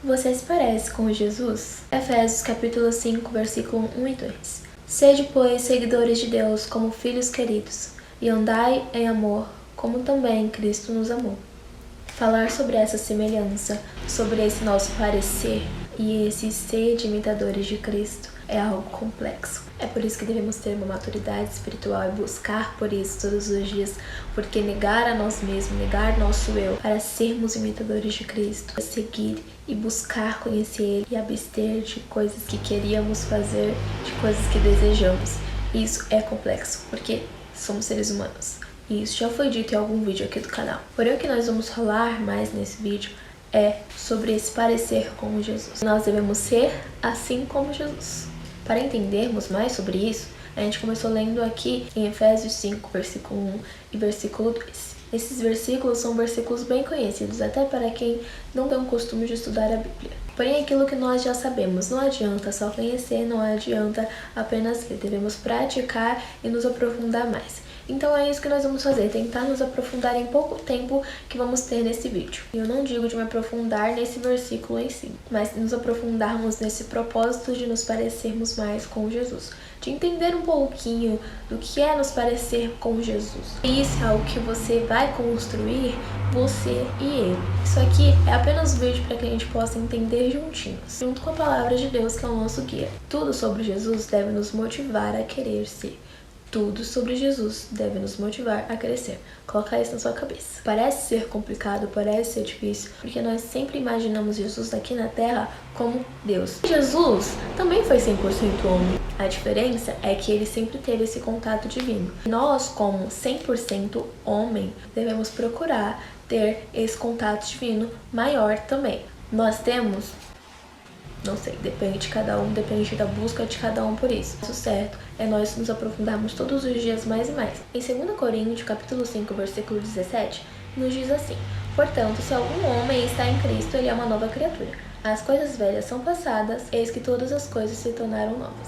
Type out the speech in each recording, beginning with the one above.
Você se parece com Jesus? Efésios capítulo 5, versículo 1 e 2. Sede, pois, seguidores de Deus como filhos queridos, e andai em amor, como também Cristo nos amou. Falar sobre essa semelhança, sobre esse nosso parecer e esse ser de imitadores de Cristo é algo complexo. É por isso que devemos ter uma maturidade espiritual e buscar por isso todos os dias, porque negar a nós mesmos, negar nosso eu, para sermos imitadores de Cristo, seguir e buscar conhecer Ele e abster de coisas que queríamos fazer, de coisas que desejamos. Isso é complexo, porque somos seres humanos. E isso já foi dito em algum vídeo aqui do canal. Porém, o que nós vamos falar mais nesse vídeo é sobre esse parecer com Jesus. Nós devemos ser assim como Jesus. Para entendermos mais sobre isso, a gente começou lendo aqui em Efésios 5, versículo 1 e versículo 2. Esses versículos são versículos bem conhecidos, até para quem não tem o costume de estudar a Bíblia. Porém, aquilo que nós já sabemos, não adianta só conhecer, não adianta apenas ler. Devemos praticar e nos aprofundar mais. Então é isso que nós vamos fazer, tentar nos aprofundar em pouco tempo que vamos ter nesse vídeo. E eu não digo de me aprofundar nesse versículo em si, mas nos aprofundarmos nesse propósito de nos parecermos mais com Jesus. De entender um pouquinho do que é nos parecer com Jesus. E isso é algo que você vai construir, você e ele. Isso aqui é apenas um vídeo para que a gente possa entender juntinhos, junto com a palavra de Deus, que é o nosso guia. Tudo sobre Jesus deve nos motivar a querer ser. Tudo sobre Jesus deve nos motivar a crescer. Coloca isso na sua cabeça. Parece ser complicado, parece ser difícil, porque nós sempre imaginamos Jesus aqui na Terra como Deus. Jesus também foi 100% homem. A diferença é que ele sempre teve esse contato divino. Nós, como 100% homem, devemos procurar ter esse contato divino maior também. Nós temos... Não sei, depende de cada um, depende da busca de cada um por isso. O certo é nós nos aprofundarmos todos os dias mais e mais. Em 2 Coríntios, capítulo 5, versículo 17, nos diz assim: portanto, se algum homem está em Cristo, ele é uma nova criatura. As coisas velhas são passadas, eis que todas as coisas se tornaram novas.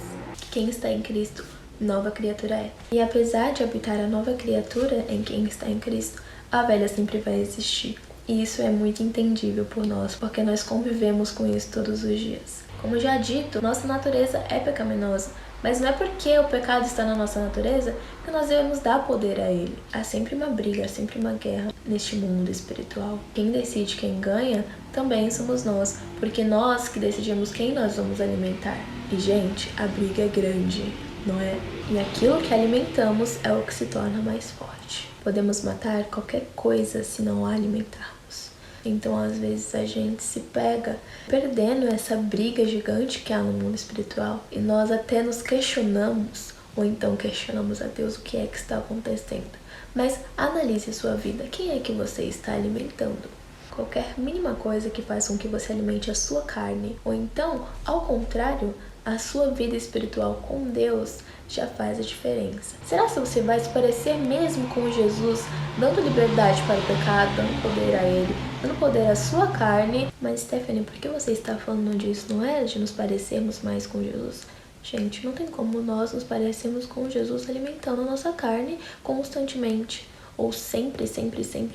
Quem está em Cristo, nova criatura é. E apesar de habitar a nova criatura em quem está em Cristo, a velha sempre vai existir. E isso é muito entendível por nós, porque nós convivemos com isso todos os dias. Como já dito, nossa natureza é pecaminosa, mas não é porque o pecado está na nossa natureza que nós devemos dar poder a ele. Há sempre uma briga, há sempre uma guerra neste mundo espiritual. Quem decide quem ganha também somos nós, porque nós que decidimos quem nós vamos alimentar. E, gente, a briga é grande, não é? E aquilo que alimentamos é o que se torna mais forte. Podemos matar qualquer coisa se não a alimentarmos. Então, às vezes, a gente se pega perdendo essa briga gigante que há no mundo espiritual. E nós até nos questionamos, ou então questionamos a Deus o que é que está acontecendo. Mas analise a sua vida. Quem é que você está alimentando? Qualquer mínima coisa que faz com que você alimente a sua carne, ou então, ao contrário, a sua vida espiritual com Deus já faz a diferença. Será que você vai se parecer mesmo com Jesus, dando liberdade para o pecado, dando poder a ele, dando poder à sua carne? Mas, Stephanie, por que você está falando disso? Não é de nos parecermos mais com Jesus? Gente, não tem como nós nos parecermos com Jesus alimentando a nossa carne constantemente. Ou sempre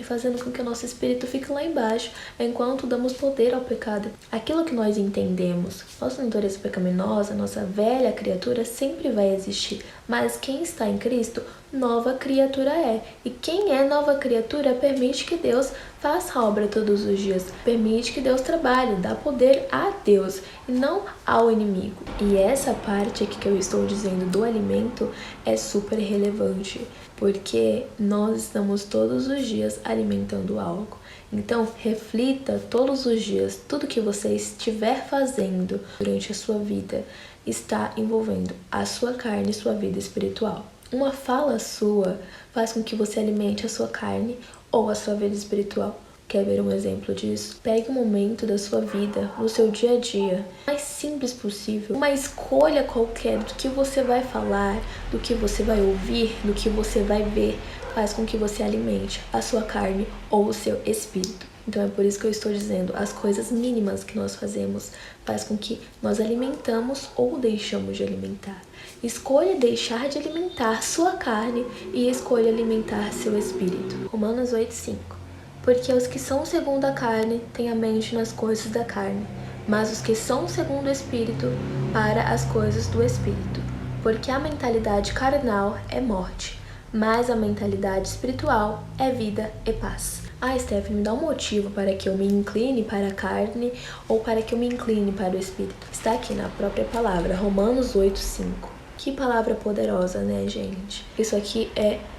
fazendo com que o nosso espírito fique lá embaixo, enquanto damos poder ao pecado. Aquilo que nós entendemos, nossa natureza pecaminosa, nossa velha criatura sempre vai existir, mas quem está em Cristo, nova criatura é. E quem é nova criatura permite que Deus faça a obra todos os dias, permite que Deus trabalhe, dá poder a Deus e não ao inimigo. E essa parte aqui que eu estou dizendo do alimento é super relevante, porque nós estamos todos os dias alimentando algo. Então, reflita todos os dias, tudo que você estiver fazendo durante a sua vida está envolvendo a sua carne e sua vida espiritual. Uma fala sua faz com que você alimente a sua carne ou a sua vida espiritual. Quer ver um exemplo disso? Pegue um momento da sua vida, no seu dia a dia, o mais simples possível, uma escolha qualquer do que você vai falar, do que você vai ouvir, do que você vai ver, faz com que você alimente a sua carne ou o seu espírito. Então é por isso que eu estou dizendo, as coisas mínimas que nós fazemos faz com que nós alimentamos ou deixamos de alimentar. Escolha deixar de alimentar sua carne e escolha alimentar seu espírito. Romanos 8:5. Porque os que são segundo a carne têm a mente nas coisas da carne, mas os que são segundo o Espírito, para as coisas do Espírito. Porque a mentalidade carnal é morte, mas a mentalidade espiritual é vida e paz. Stephanie, me dá um motivo para que eu me incline para a carne ou para que eu me incline para o Espírito. Está aqui na própria palavra, Romanos 8:5. Que palavra poderosa, né, gente? Isso aqui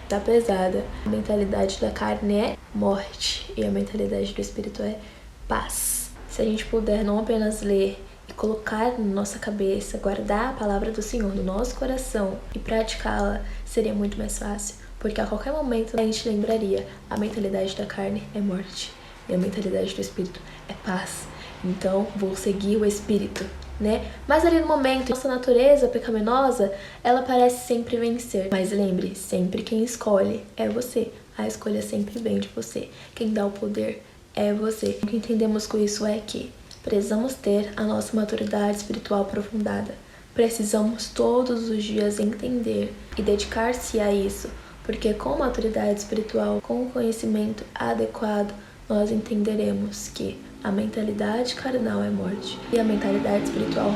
tá pesada. A mentalidade da carne é morte e a mentalidade do Espírito é paz. Se a gente puder não apenas ler e colocar na nossa cabeça, guardar a palavra do Senhor no nosso coração e praticá-la, seria muito mais fácil. Porque a qualquer momento a gente lembraria, a mentalidade da carne é morte e a mentalidade do Espírito é paz. Então, vou seguir o Espírito, né? Mas ali no momento, nossa natureza pecaminosa, ela parece sempre vencer. Mas lembre, sempre quem escolhe é você. A escolha sempre vem de você. Quem dá o poder é você. O que entendemos com isso é que precisamos ter a nossa maturidade espiritual aprofundada. Precisamos todos os dias entender e dedicar-se a isso. Porque com maturidade espiritual, com o conhecimento adequado, nós entenderemos que a mentalidade carnal é morte e a mentalidade espiritual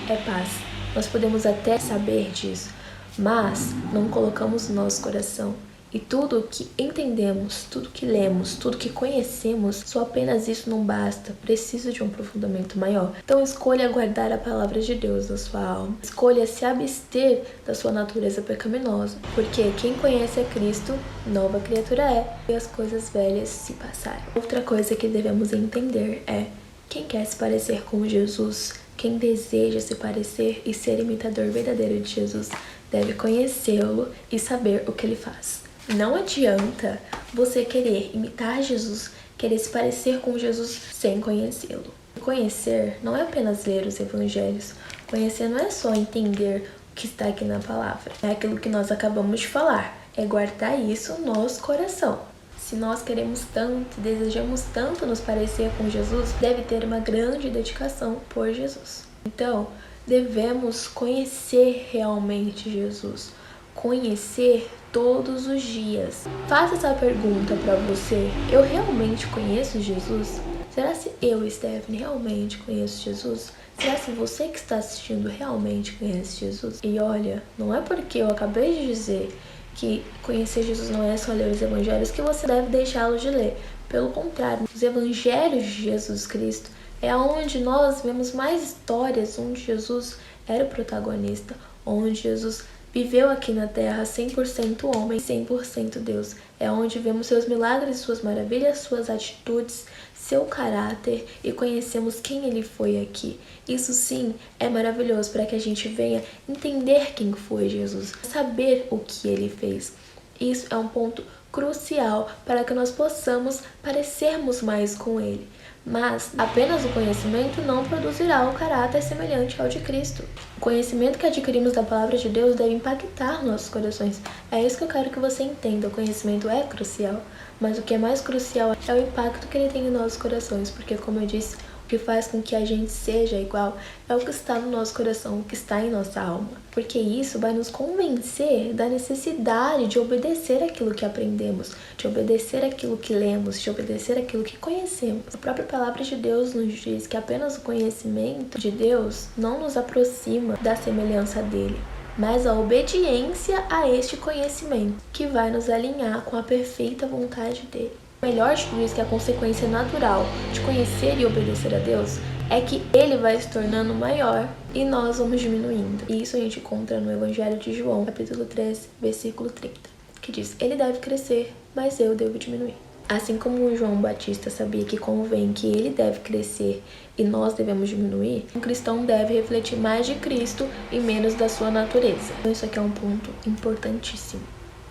é paz. Nós podemos até saber disso, mas não colocamos no nosso coração. E tudo o que entendemos, tudo que lemos, tudo que conhecemos, só apenas isso não basta, precisa de um aprofundamento maior. Então escolha guardar a palavra de Deus na sua alma. Escolha se abster da sua natureza pecaminosa, porque quem conhece a Cristo, nova criatura é, e as coisas velhas se passaram. Outra coisa que devemos entender é, quem quer se parecer com Jesus, quem deseja se parecer e ser imitador verdadeiro de Jesus, deve conhecê-lo e saber o que ele faz. Não adianta você querer imitar Jesus, querer se parecer com Jesus sem conhecê-lo. Conhecer não é apenas ler os evangelhos. Conhecer não é só entender o que está aqui na palavra. É aquilo que nós acabamos de falar. É guardar isso no nosso coração. Se nós queremos tanto, desejamos tanto nos parecer com Jesus, deve ter uma grande dedicação por Jesus. Então, devemos conhecer realmente Jesus. Conhecer todos os dias. Faça essa pergunta para você. Eu realmente conheço Jesus? Será se eu, Stephanie, realmente conheço Jesus? Será se você que está assistindo realmente conhece Jesus? E olha, não é porque eu acabei de dizer que conhecer Jesus não é só ler os evangelhos que você deve deixá-los de ler. Pelo contrário, os evangelhos de Jesus Cristo é onde nós vemos mais histórias, onde Jesus era o protagonista, onde Jesus viveu aqui na Terra 100% homem, 100% Deus. É onde vemos seus milagres, suas maravilhas, suas atitudes, seu caráter e conhecemos quem ele foi aqui. Isso sim é maravilhoso para que a gente venha entender quem foi Jesus, saber o que ele fez. Isso é um ponto crucial para que nós possamos parecermos mais com ele. Mas apenas o conhecimento não produzirá um caráter semelhante ao de Cristo. O conhecimento que adquirimos da palavra de Deus deve impactar nossos corações. É isso que eu quero que você entenda. O conhecimento é crucial, mas o que é mais crucial é o impacto que ele tem em nossos corações, porque, como eu disse, o que faz com que a gente seja igual é o que está no nosso coração, o que está em nossa alma. Porque isso vai nos convencer da necessidade de obedecer aquilo que aprendemos, de obedecer aquilo que lemos, de obedecer aquilo que conhecemos. A própria palavra de Deus nos diz que apenas o conhecimento de Deus não nos aproxima da semelhança dele, mas a obediência a este conhecimento, que vai nos alinhar com a perfeita vontade dele. O melhor de tudo isso, que a consequência natural de conhecer e obedecer a Deus, é que ele vai se tornando maior e nós vamos diminuindo. E isso a gente encontra no Evangelho de João, capítulo 13, versículo 30, que diz: ele deve crescer, mas eu devo diminuir. Assim como o João Batista sabia que convém que ele deve crescer e nós devemos diminuir, um cristão deve refletir mais de Cristo e menos da sua natureza. Então isso aqui é um ponto importantíssimo.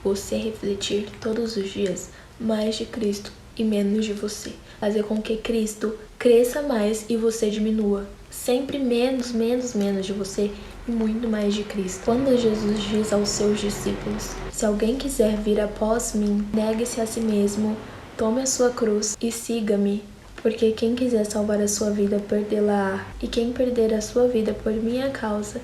Você refletir todos os dias mais de Cristo e menos de você. Fazer com que Cristo cresça mais e você diminua. Sempre menos de você e muito mais de Cristo. Quando Jesus diz aos seus discípulos: se alguém quiser vir após mim, negue-se a si mesmo, tome a sua cruz e siga-me. Porque quem quiser salvar a sua vida, perdê-la-á. E quem perder a sua vida por minha causa,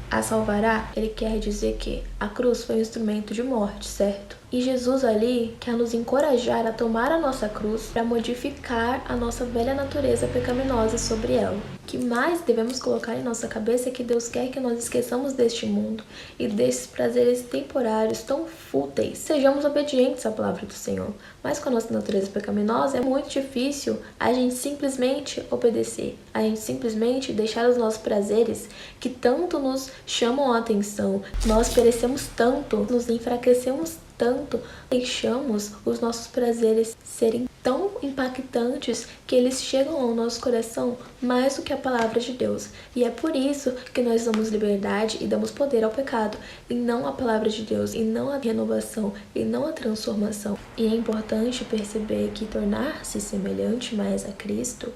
a salvará. Ele quer dizer que A cruz foi um instrumento de morte, certo? E Jesus ali quer nos encorajar a tomar a nossa cruz para modificar a nossa velha natureza pecaminosa sobre ela. O que mais devemos colocar em nossa cabeça é que Deus quer que nós esqueçamos deste mundo e desses prazeres temporários tão fúteis. Sejamos obedientes à palavra do Senhor. Mas com a nossa natureza pecaminosa é muito difícil a gente simplesmente obedecer, a gente simplesmente deixar os nossos prazeres que tanto nos chamam a atenção. Nós perecemos tanto, nos enfraquecemos tanto, deixamos os nossos prazeres serem tão impactantes que eles chegam ao nosso coração mais do que a palavra de Deus. E é por isso que nós damos liberdade e damos poder ao pecado, e não a palavra de Deus, e não a renovação, e não a transformação. E é importante perceber que tornar-se semelhante mais a Cristo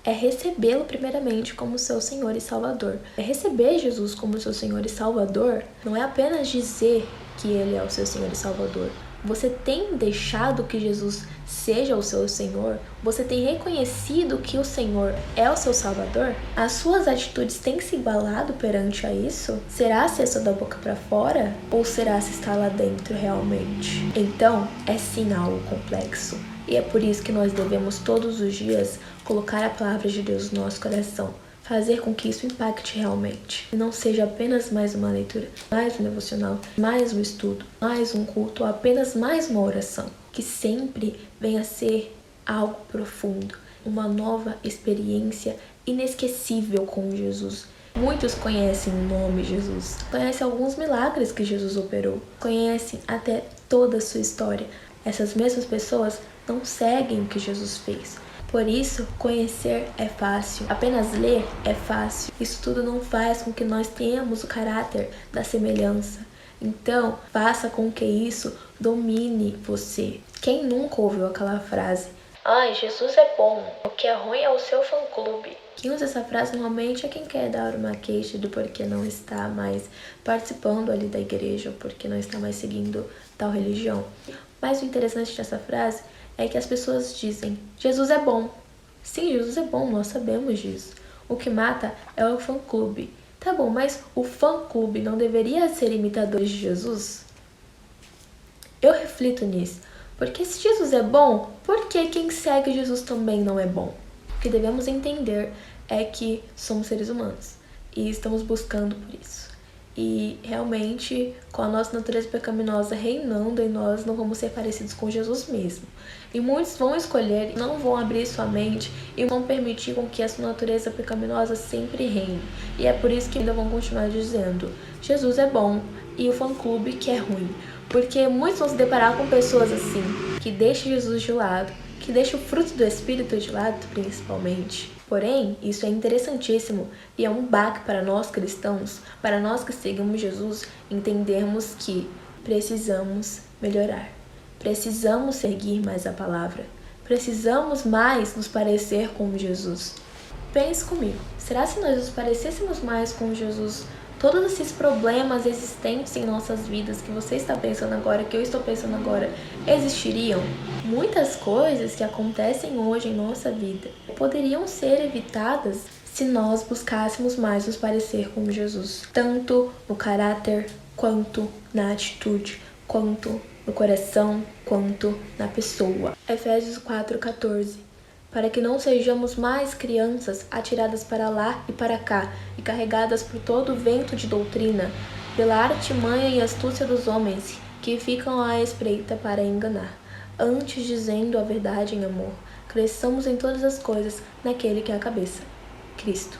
é recebê-lo primeiramente como seu Senhor e Salvador. É receber Jesus como seu Senhor e Salvador não é apenas dizer que Ele é o seu Senhor e Salvador. Você tem deixado que Jesus seja o seu Senhor? Você tem reconhecido que o Senhor é o seu Salvador? As suas atitudes têm se igualado perante a isso? Será se é só da boca para fora? Ou será se está lá dentro realmente? Então, é sim algo complexo. E é por isso que nós devemos todos os dias colocar a palavra de Deus no nosso coração. Fazer com que isso impacte realmente. E não seja apenas mais uma leitura, mais um devocional, mais um estudo, mais um culto, ou apenas mais uma oração. Que sempre venha a ser algo profundo, uma nova experiência inesquecível com Jesus. Muitos conhecem o nome Jesus, conhecem alguns milagres que Jesus operou, conhecem até toda a sua história. Essas mesmas pessoas não seguem o que Jesus fez. Por isso, conhecer é fácil, apenas ler é fácil. Isso tudo não faz com que nós tenhamos o caráter da semelhança. Então, faça com que isso domine você. Quem nunca ouviu aquela frase? Ai, Jesus é bom, o que é ruim é o seu fã-clube. Quem usa essa frase normalmente é quem quer dar uma queixa do porquê não está mais participando ali da igreja, ou porque não está mais seguindo tal religião. Mas o interessante dessa frase é que as pessoas dizem, Jesus é bom. Sim, Jesus é bom, nós sabemos disso. O que mata é o fã-clube. Tá bom, mas o fã-clube não deveria ser imitador de Jesus? Eu reflito nisso. Porque se Jesus é bom, por que quem segue Jesus também não é bom? O que devemos entender é que somos seres humanos e estamos buscando por isso. E realmente, com a nossa natureza pecaminosa reinando em nós, não vamos ser parecidos com Jesus mesmo. E muitos vão escolher, não vão abrir sua mente e vão permitir com que essa natureza pecaminosa sempre reine. E é por isso que ainda vão continuar dizendo, Jesus é bom e o fã-clube que é ruim. Porque muitos vão se deparar com pessoas assim, que deixam Jesus de lado, que deixam o fruto do Espírito de lado, principalmente. Porém, isso é interessantíssimo e é um baque para nós cristãos, para nós que seguimos Jesus, entendermos que precisamos melhorar. Precisamos seguir mais a palavra. Precisamos mais nos parecer com Jesus. Pense comigo, será se nós nos parecêssemos mais com Jesus, todos esses problemas existentes em nossas vidas que você está pensando agora, que eu estou pensando agora, existiriam? Muitas coisas que acontecem hoje em nossa vida poderiam ser evitadas se nós buscássemos mais nos parecer com Jesus, tanto no caráter, quanto na atitude, quanto no coração, quanto na pessoa. Efésios 4:14. Para que não sejamos mais crianças atiradas para lá e para cá e carregadas por todo o vento de doutrina, pela artimanha e astúcia dos homens que ficam à espreita para enganar. Antes, dizendo a verdade em amor, cresçamos em todas as coisas naquele que é a cabeça, Cristo.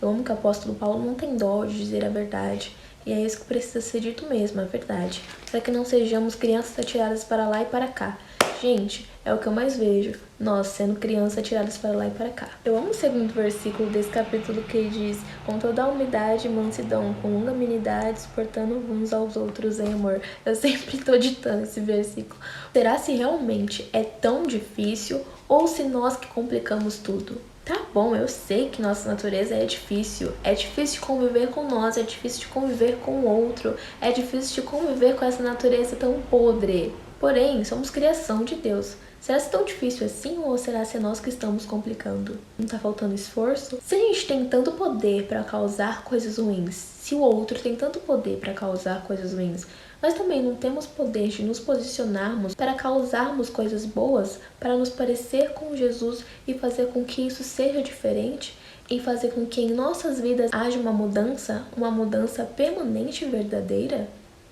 Eu amo que o apóstolo Paulo não tem dó de dizer a verdade, e é isso que precisa ser dito mesmo, a verdade, para que não sejamos crianças atiradas para lá e para cá. Gente, é o que eu mais vejo, nós sendo crianças atiradas para lá e para cá. Eu amo o segundo versículo desse capítulo que diz, com toda a humildade e mansidão, com longanimidade, suportando uns aos outros em amor. Eu sempre tô ditando esse versículo. Será se realmente é tão difícil ou se nós que complicamos tudo? Tá bom, eu sei que nossa natureza é difícil de conviver com nós, é difícil de conviver com o outro, é difícil de conviver com essa natureza tão podre. Porém, somos criação de Deus. Será ser tão difícil assim ou será ser nós que estamos complicando? Não tá faltando esforço? Se a gente tem tanto poder para causar coisas ruins, se o outro tem tanto poder para causar coisas ruins, nós também não temos poder de nos posicionarmos para causarmos coisas boas, para nos parecer com Jesus e fazer com que isso seja diferente? E fazer com que em nossas vidas haja uma mudança permanente e verdadeira?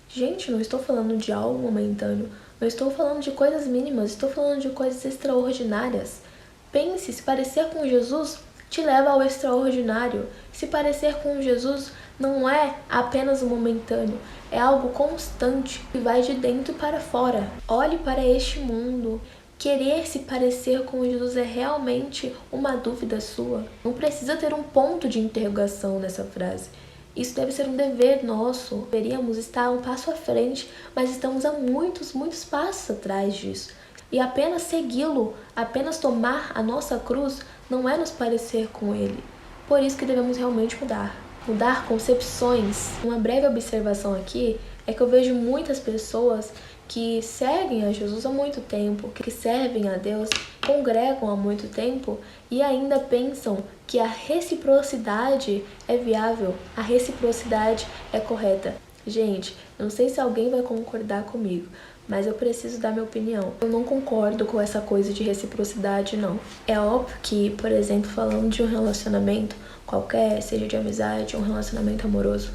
Gente, não estou falando de algo momentâneo, não estou falando de coisas mínimas, estou falando de coisas extraordinárias. Pense, se parecer com Jesus te leva ao extraordinário. Se parecer com Jesus não é apenas momentâneo, é algo constante que vai de dentro para fora. Olhe para este mundo. Querer se parecer com Jesus é realmente uma dúvida sua. Não precisa ter um ponto de interrogação nessa frase. Isso deve ser um dever nosso. Deveríamos estar um passo à frente, mas estamos a muitos passos atrás disso. E apenas segui-lo, apenas tomar a nossa cruz, não é nos parecer com ele. Por isso que devemos realmente mudar concepções. Uma breve observação aqui é que eu vejo muitas pessoas que seguem a Jesus há muito tempo, que servem a Deus, congregam há muito tempo e ainda pensam que a reciprocidade é viável, a reciprocidade é correta. Gente, eu não sei se alguém vai concordar comigo, mas eu preciso dar minha opinião. Eu não concordo com essa coisa de reciprocidade, não. É óbvio que, por exemplo, falando de um relacionamento qualquer, seja de amizade ou um relacionamento amoroso,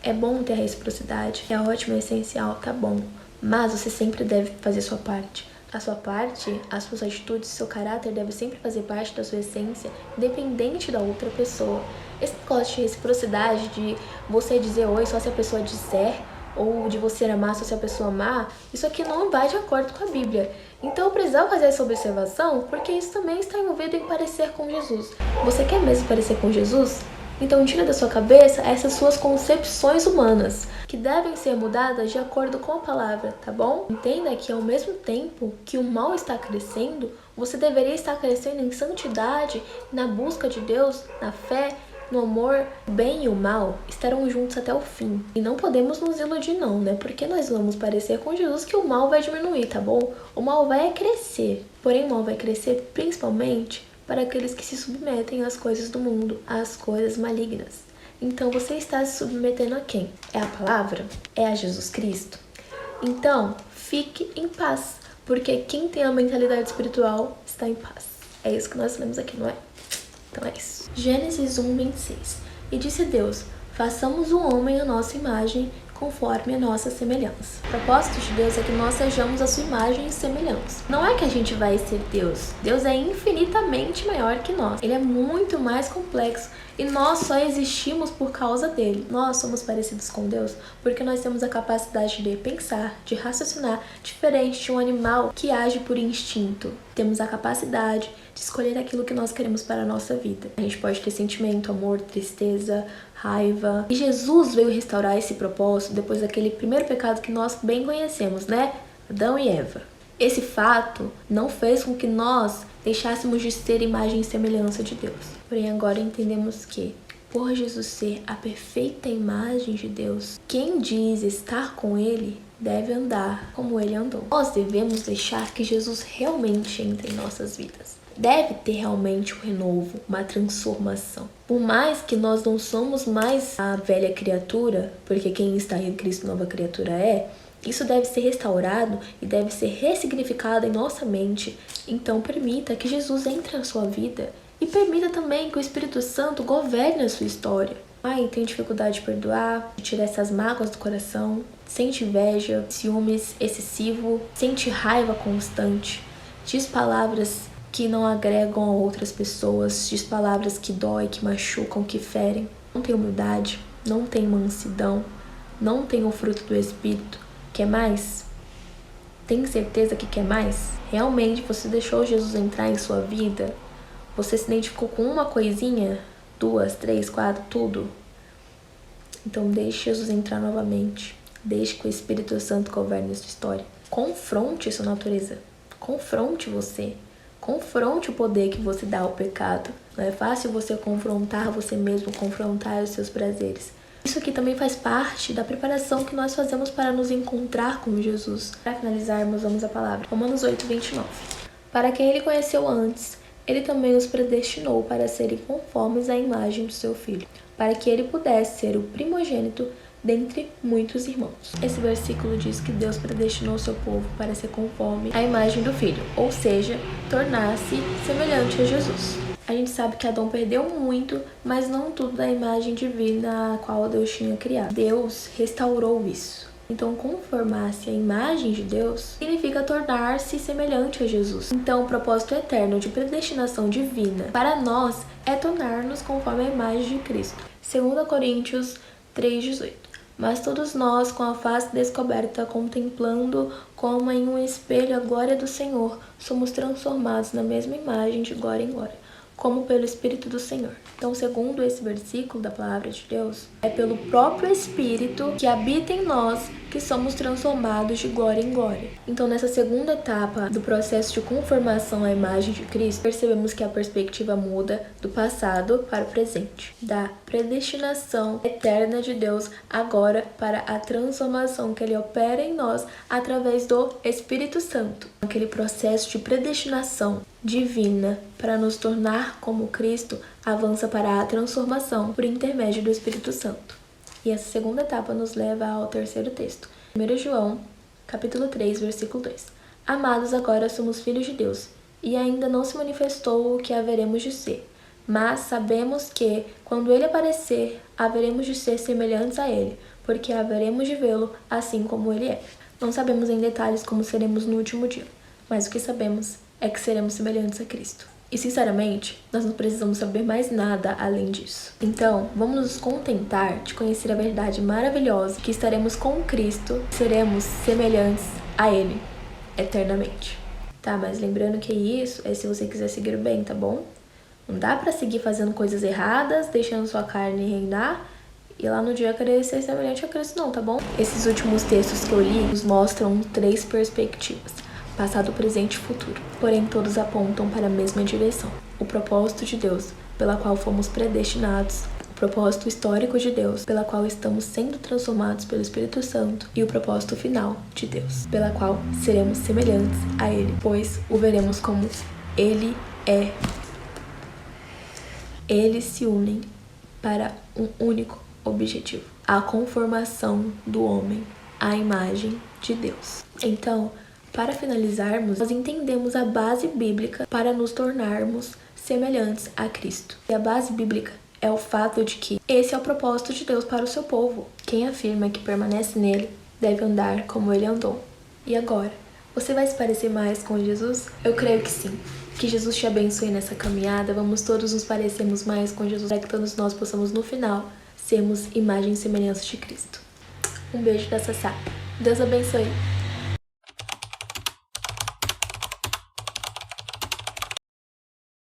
é bom ter a reciprocidade, é ótimo, é essencial, tá bom. Mas você sempre deve fazer sua parte. A sua parte, as suas atitudes, seu caráter deve sempre fazer parte da sua essência, independente da outra pessoa. Esse negócio de reciprocidade, de você dizer oi só se a pessoa disser, ou de você amar só se a pessoa amar, isso aqui não vai de acordo com a Bíblia. Então eu precisava fazer essa observação, porque isso também está envolvido em parecer com Jesus. Você quer mesmo parecer com Jesus? Então tira da sua cabeça essas suas concepções humanas, que devem ser mudadas de acordo com a palavra, tá bom? Entenda que ao mesmo tempo que o mal está crescendo, você deveria estar crescendo em santidade, na busca de Deus, na fé, no amor. O bem e o mal estarão juntos até o fim. E não podemos nos iludir não, né? Porque nós vamos parecer com Jesus que o mal vai diminuir, tá bom? O mal vai crescer. Porém, o mal vai crescer principalmente para aqueles que se submetem às coisas do mundo, às coisas malignas. Então, você está se submetendo a quem? É a palavra? É a Jesus Cristo? Então, fique em paz, porque quem tem a mentalidade espiritual está em paz. É isso que nós lemos aqui, não é? Então é isso. Gênesis 1:26. E disse Deus: façamos o homem à nossa imagem, conforme a nossa semelhança. O propósito de Deus é que nós sejamos a sua imagem e semelhança. Não é que a gente vai ser Deus. Deus é infinitamente maior que nós. Ele é muito mais complexo e nós só existimos por causa dele. Nós somos parecidos com Deus porque nós temos a capacidade de pensar, de raciocinar diferente de um animal que age por instinto. Temos a capacidade de escolher aquilo que nós queremos para a nossa vida. A gente pode ter sentimento, amor, tristeza, raiva. E Jesus veio restaurar esse propósito depois daquele primeiro pecado que nós bem conhecemos, né? Adão e Eva. Esse fato não fez com que nós deixássemos de ser imagem e semelhança de Deus. Porém, agora entendemos que, por Jesus ser a perfeita imagem de Deus, quem diz estar com Ele deve andar como Ele andou. Nós devemos deixar que Jesus realmente entre em nossas vidas. Deve ter realmente um renovo, uma transformação. Por mais que nós não somos mais a velha criatura, porque quem está em Cristo nova criatura é, isso deve ser restaurado e deve ser ressignificado em nossa mente. Então permita que Jesus entre na sua vida e permita também que o Espírito Santo governe a sua história. Tem dificuldade de perdoar, de tirar essas mágoas do coração, sente inveja, ciúmes excessivo, sente raiva constante, diz palavras que não agregam a outras pessoas, diz palavras que doem, que machucam, que ferem. Não tem humildade, não tem mansidão, não tem o fruto do Espírito. Quer mais? Tem certeza que quer mais? Realmente você deixou Jesus entrar em sua vida? Você se identificou com uma coisinha? 2, 3, 4, tudo? Então deixe Jesus entrar novamente. Deixe que o Espírito Santo governe a sua história. Confronte sua natureza. Confronte você. Confronte o poder que você dá ao pecado. Não é fácil você confrontar você mesmo, confrontar os seus prazeres. Isso aqui também faz parte da preparação que nós fazemos para nos encontrar com Jesus. Para finalizarmos, vamos à palavra. Romanos 8:29. Para quem ele conheceu antes, ele também os predestinou para serem conformes à imagem do seu Filho, para que ele pudesse ser o primogênito dentre muitos irmãos. Esse versículo diz que Deus predestinou o seu povo para ser conforme à imagem do Filho, ou seja, tornar-se semelhante a Jesus. A gente sabe que Adão perdeu muito, mas não tudo da imagem divina a qual Deus tinha criado. Deus restaurou isso. Então, conformar-se à imagem de Deus significa tornar-se semelhante a Jesus. Então, o propósito eterno de predestinação divina para nós é tornar-nos conforme a imagem de Cristo. 2 Coríntios 3:18. Mas todos nós, com a face descoberta, contemplando como em um espelho a glória do Senhor, somos transformados na mesma imagem de glória em glória, como pelo Espírito do Senhor. Então, segundo esse versículo da palavra de Deus, é pelo próprio Espírito que habita em nós que somos transformados de glória em glória. Então, nessa segunda etapa do processo de conformação à imagem de Cristo, percebemos que a perspectiva muda do passado para o presente, da predestinação eterna de Deus agora para a transformação que Ele opera em nós através do Espírito Santo. Aquele processo de predestinação divina para nos tornar como Cristo avança para a transformação por intermédio do Espírito Santo. E essa segunda etapa nos leva ao terceiro texto. 1 João, capítulo 3, versículo 2. Amados, agora somos filhos de Deus, e ainda não se manifestou o que haveremos de ser. Mas sabemos que, quando Ele aparecer, haveremos de ser semelhantes a Ele, porque haveremos de vê-lo assim como Ele é. Não sabemos em detalhes como seremos no último dia, mas o que sabemos é que seremos semelhantes a Cristo. E, sinceramente, nós não precisamos saber mais nada além disso. Então, vamos nos contentar de conhecer a verdade maravilhosa que estaremos com Cristo, seremos semelhantes a Ele eternamente. Tá, mas lembrando que isso é se você quiser seguir o bem, tá bom? Não dá pra seguir fazendo coisas erradas, deixando sua carne reinar e lá no dia querer ser semelhante a Cristo não, tá bom? Esses últimos textos que eu li nos mostram 3 perspectivas: passado, presente e futuro. Porém, todos apontam para a mesma direção. O propósito de Deus, pela qual fomos predestinados, o propósito histórico de Deus, pela qual estamos sendo transformados pelo Espírito Santo, e o propósito final de Deus, pela qual seremos semelhantes a Ele, pois o veremos como Ele é. Eles se unem para um único objetivo: a conformação do homem à imagem de Deus. Então, para finalizarmos, nós entendemos a base bíblica para nos tornarmos semelhantes a Cristo. E a base bíblica é o fato de que esse é o propósito de Deus para o seu povo. Quem afirma que permanece nele deve andar como ele andou. E agora, você vai se parecer mais com Jesus? Eu creio que sim. Que Jesus te abençoe nessa caminhada. Vamos todos nos parecermos mais com Jesus, para que todos nós possamos, no final, sermos imagem e semelhança de Cristo. Um beijo da Sassá. Deus abençoe.